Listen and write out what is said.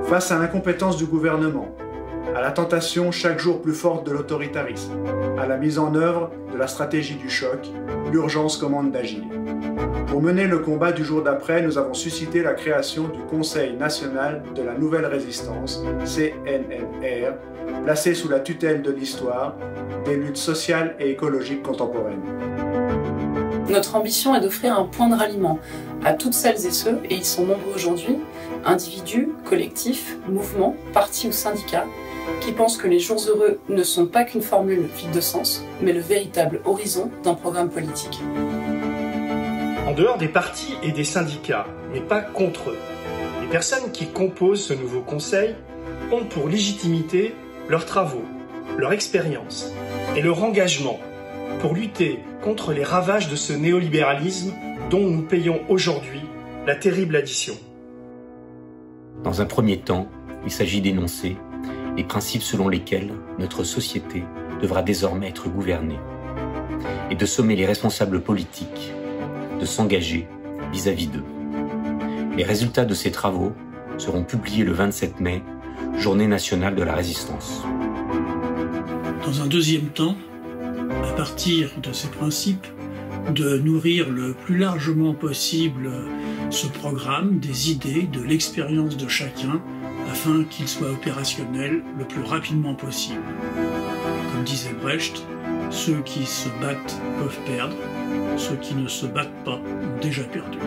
Face à l'incompétence du gouvernement, à la tentation chaque jour plus forte de l'autoritarisme, à la mise en œuvre de la stratégie du choc, l'urgence commande d'agir. Pour mener le combat du jour d'après, nous avons suscité la création du Conseil national de la nouvelle résistance, CNNR, placé sous la tutelle de l'histoire des luttes sociales et écologiques contemporaines. Notre ambition est d'offrir un point de ralliement à toutes celles et ceux, et ils sont nombreux aujourd'hui, individus, collectifs, mouvements, partis ou syndicats, qui pensent que les jours heureux ne sont pas qu'une formule vide de sens, mais le véritable horizon d'un programme politique. En dehors des partis et des syndicats, mais pas contre eux, les personnes qui composent ce nouveau conseil ont pour légitimité leurs travaux, leur expérience et leur engagement pour lutter contre les ravages de ce néolibéralisme dont nous payons aujourd'hui la terrible addition. Dans un premier temps, il s'agit d'énoncer les principes selon lesquels notre société devra désormais être gouvernée et de sommer les responsables politiques de s'engager vis-à-vis d'eux. Les résultats de ces travaux seront publiés le 27 mai, Journée nationale de la résistance. Dans un deuxième temps, à partir de ces principes, de nourrir le plus largement possible ce programme des idées, de l'expérience de chacun, afin qu'il soit opérationnel le plus rapidement possible. Comme disait Brecht, ceux qui se battent peuvent perdre, ceux qui ne se battent pas ont déjà perdu.